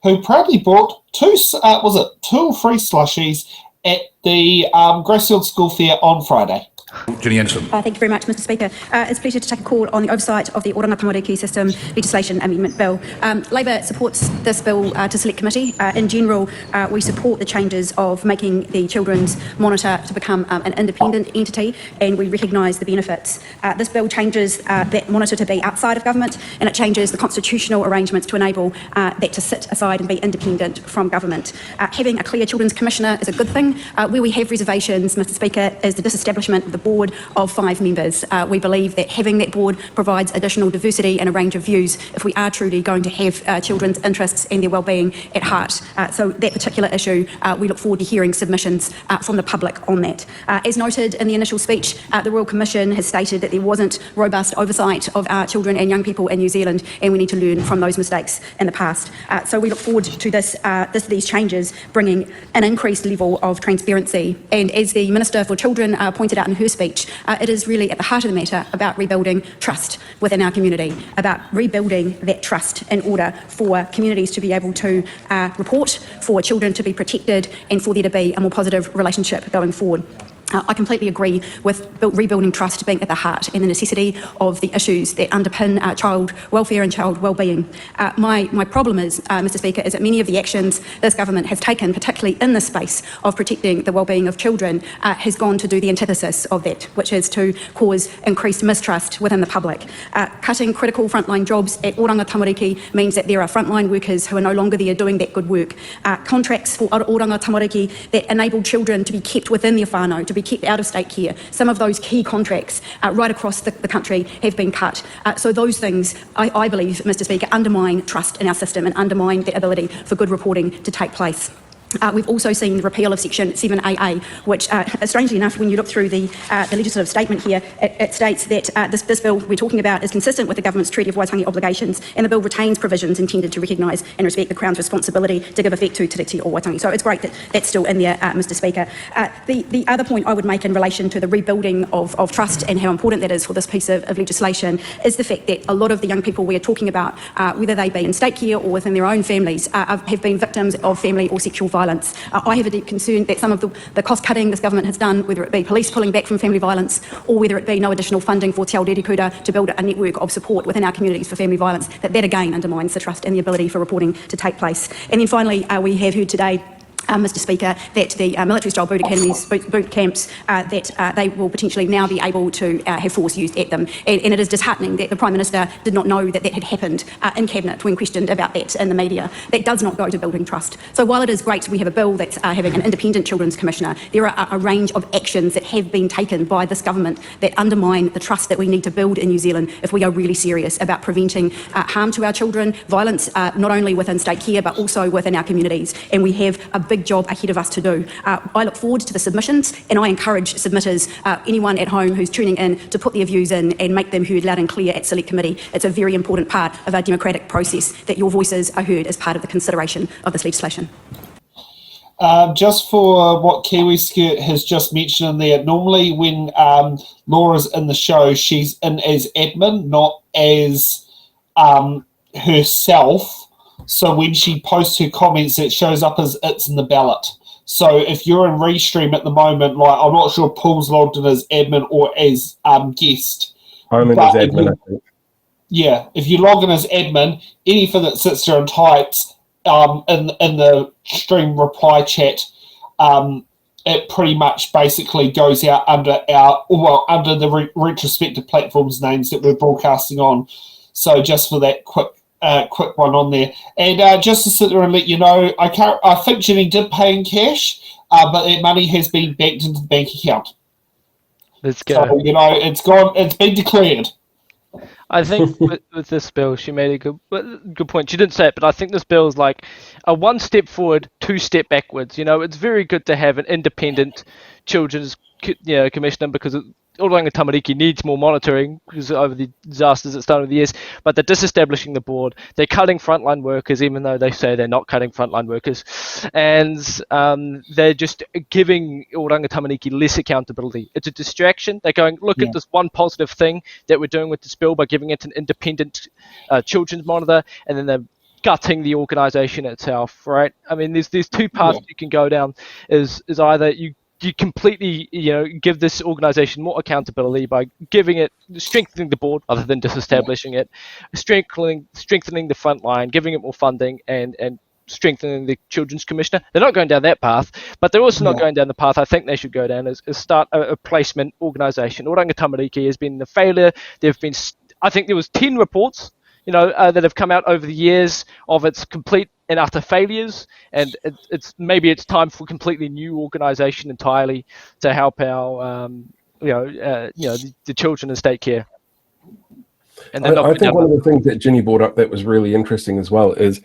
who proudly bought two or three slushies at the Gracefield School Fair on Friday. Ginny Andersen. Thank you very much, Mr Speaker. It's a pleasure to take a call on the oversight of the Oranga Tamariki system legislation amendment bill. Labor supports this bill to select committee. In general, we support the changes of making the Children's Monitor to become an independent entity, and we recognise the benefits. This bill changes that monitor to be outside of government, and it changes the constitutional arrangements to enable that to sit aside and be independent from government. Having a clear Children's Commissioner is a good thing. Where we have reservations, Mr Speaker, is the disestablishment of the board of 5 members. We believe that having that board provides additional diversity and a range of views if we are truly going to have children's interests and their wellbeing at heart. So that particular issue, we look forward to hearing submissions from the public on that. As noted in the initial speech, the Royal Commission has stated that there wasn't robust oversight of our children and young people in New Zealand, and we need to learn from those mistakes in the past. So we look forward to these changes bringing an increased level of transparency. And as the Minister for Children pointed out in her speech, it is really at the heart of the matter about rebuilding trust within our community, about rebuilding that trust in order for communities to be able to report, for children to be protected, and for there to be a more positive relationship going forward. I completely agree with rebuilding trust being at the heart and the necessity of the issues that underpin child welfare and child wellbeing. My problem is, Mr Speaker, is that many of the actions this government has taken, particularly in the space of protecting the wellbeing of children, has gone to do the antithesis of that, which is to cause increased mistrust within the public. Cutting critical frontline jobs at Oranga Tamariki means that there are frontline workers who are no longer there doing that good work. Contracts for Oranga Tamariki that enable children to be kept within their whānau, to be kept out of state care. Some of those key contracts right across the country have been cut. So those things, I believe, Mr Speaker, undermine trust in our system and undermine the ability for good reporting to take place. We've also seen the repeal of Section 7AA, which, strangely enough, when you look through the legislative statement here, it states that this bill we're talking about is consistent with the government's Treaty of Waitangi obligations, and the bill retains provisions intended to recognise and respect the Crown's responsibility to give effect to Te Reti o Waitangi. So it's great that that's still in there, Mr Speaker. The other point I would make in relation to the rebuilding of trust and how important that is for this piece of legislation is the fact that a lot of the young people we are talking about, whether they be in state care or within their own families, have been victims of family or sexual violence. I have a deep concern that some of the cost cutting this government has done, whether it be police pulling back from family violence or whether it be no additional funding for Te Ao Rere Kura to build a network of support within our communities for family violence, that again undermines the trust and the ability for reporting to take place. And then finally, we have heard today, Mr Speaker, that the military-style boot camps, that they will potentially now be able to have force used at them. And it is disheartening that the Prime Minister did not know that had happened in Cabinet when questioned about that in the media. That does not go to building trust. So while it is great we have a bill that's having an independent Children's Commissioner, there are a range of actions that have been taken by this government that undermine the trust that we need to build in New Zealand if we are really serious about preventing harm to our children, violence not only within state care but also within our communities. And we have a big job ahead of us to do. I look forward to the submissions, and I encourage submitters, anyone at home who's tuning in, to put their views in and make them heard loud and clear at Select Committee. It's a very important part of our democratic process that your voices are heard as part of the consideration of this legislation. Just for what Kiwi Skirt has just mentioned in there, normally when Laura's in the show, she's in as admin, not as herself. So when she posts her comments, it shows up as it's in the ballot. So if you're in Restream at the moment, like I'm not sure Paul's logged in as admin or as guest. I'm in as admin, I think. Yeah, if you log in as admin, anything that sits there and types in the stream reply chat, it pretty much basically goes out under under the retrospective platforms names that we're broadcasting on. So just for that quick one on there, and just to sit there and let you know, I think Ginny did pay in cash, but that money has been banked into the bank account. Let's go. So, it's gone. It's been declared. I think with this bill, she made a good point. She didn't say it, but I think this bill is like a 1 step forward, 2 step backwards. It's very good to have an independent children's commissioner because Oranga Tamariki needs more monitoring because over the disasters it's done over the years, but they're disestablishing the board. They're cutting frontline workers, even though they say they're not cutting frontline workers, and they're just giving Oranga Tamariki less accountability. It's a distraction. They're going, look at this one positive thing that we're doing with this bill by giving it an independent children's monitor, and then they're gutting the organisation itself, right? I mean, there's two paths you can go down. Is either you completely give this organisation more accountability by strengthening the board rather than disestablishing it, strengthening the front line, giving it more funding, and strengthening the children's commissioner. They're not going down that path, but they're also not going down the path I think they should go down, is start a placement organisation. Oranga Tamariki has been a failure. I think there was 10 reports that have come out over the years of its complete and utter failures, and it's time for a completely new organisation entirely to help our the children in state care. And I think one of the things that Ginny brought up that was really interesting as well is,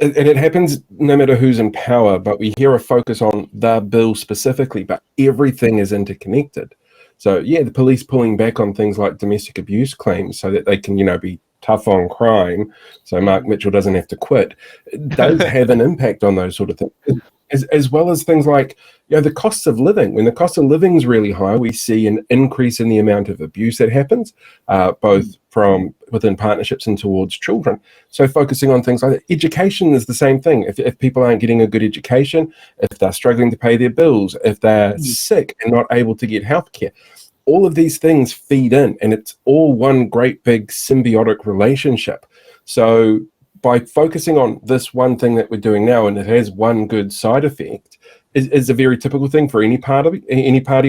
and it happens no matter who's in power, but we hear a focus on the bill specifically, but everything is interconnected. So yeah, the police pulling back on things like domestic abuse claims so that they can, be tough on crime, so Mark Mitchell doesn't have to quit. It does have an impact on those sort of things, as well as things like the costs of living. When the cost of living is really high, we see an increase in the amount of abuse that happens, both from within partnerships and towards children. So focusing on things like that. Education is the same thing. If people aren't getting a good education, if they're struggling to pay their bills, if they're sick and not able to get healthcare, all of these things feed in, and it's all one great big symbiotic relationship. So by focusing on this one thing that we're doing now, and it has one good side effect, is a very typical thing for any party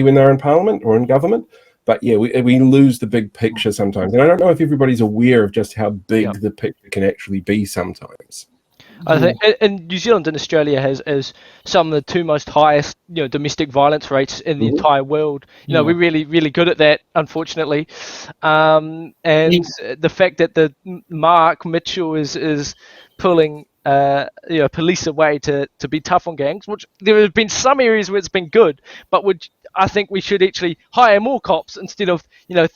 when they're in Parliament or in government. But yeah, we lose the big picture sometimes, and I don't know if everybody's aware of just how big the picture can actually be sometimes. I think in New Zealand and Australia has some of the two most highest domestic violence rates in the entire world. We're really, really good at that, unfortunately. And the fact that the Mark Mitchell is pulling police away to be tough on gangs, which there have been some areas where it's been good, but I think we should actually hire more cops instead of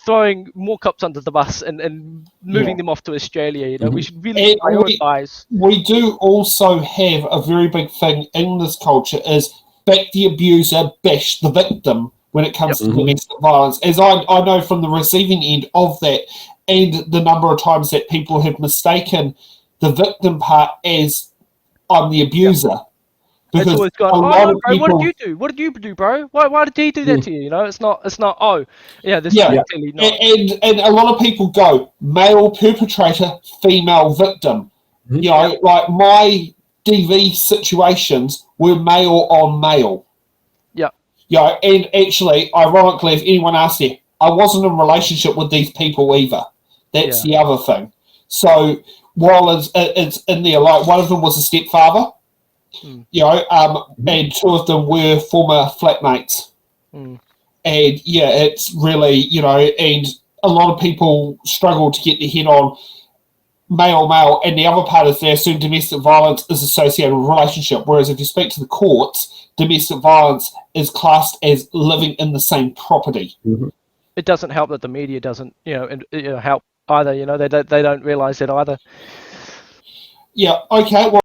throwing more cops under the bus and moving them off to Australia. We should really prioritize. We do also have a very big thing in this culture is back the abuser, bash the victim when it comes to domestic violence. As I know from the receiving end of that, and the number of times that people have mistaken the victim part as I'm the abuser. Because it's always gone, bro, what did you do? What did you do, bro? Why did he do that to you? It's not, clearly not. And a lot of people go, male perpetrator, female victim. Like my DV situations were male on male. And actually, ironically, if anyone asks you, I wasn't in a relationship with these people either. That's the other thing. So while it's in there, like one of them was a stepfather, and two of them were former flatmates. And it's really, and a lot of people struggle to get their head on male, and the other part is they assume domestic violence is associated with relationship, whereas if you speak to the courts, domestic violence is classed as living in the same property. It doesn't help that the media doesn't, help either. They don't realise that either. Okay. Well.